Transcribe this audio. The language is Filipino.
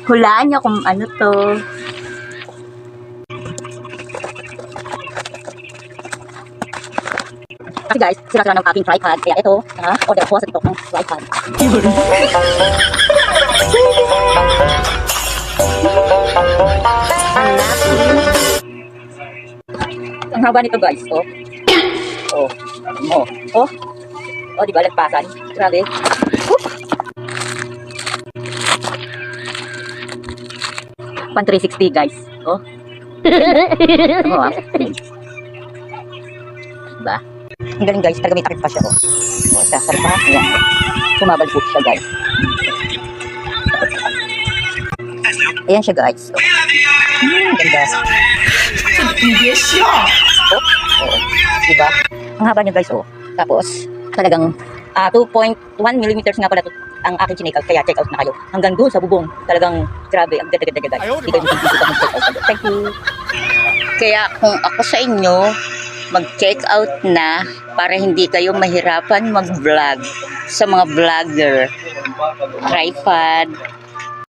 Hulaan nyo kung ano to. Kasi guys, sira ng aking tripod. Kaya ito, order ko sa TikTok ng tripod. Ang haba nito guys, oh. Oh. Oh. Oh. Oh, di ba lagpasan? Grabe. 360 guys. Oh. Oh, diba? Ang galing guys, talaga may takip pa siya, oh. Oh, sarap pa. Ayan. Sumabal po siya guys. Ayan siya guys. Oh. Ganda. Oh. Oh. Diba? Ang haba niya guys, oh. Tapos, talagang 2.1 millimeters nga pala ang aking chinikal, kaya check out na kayo. Hanggang doon sa bubong, talagang grabe, ang ganda-ganda guys. Hindi kayo mag-check out. Thank you. Kaya kung ako sa inyo, mag-check out na para hindi kayo mahirapan mag-vlog sa mga vlogger. Tripod,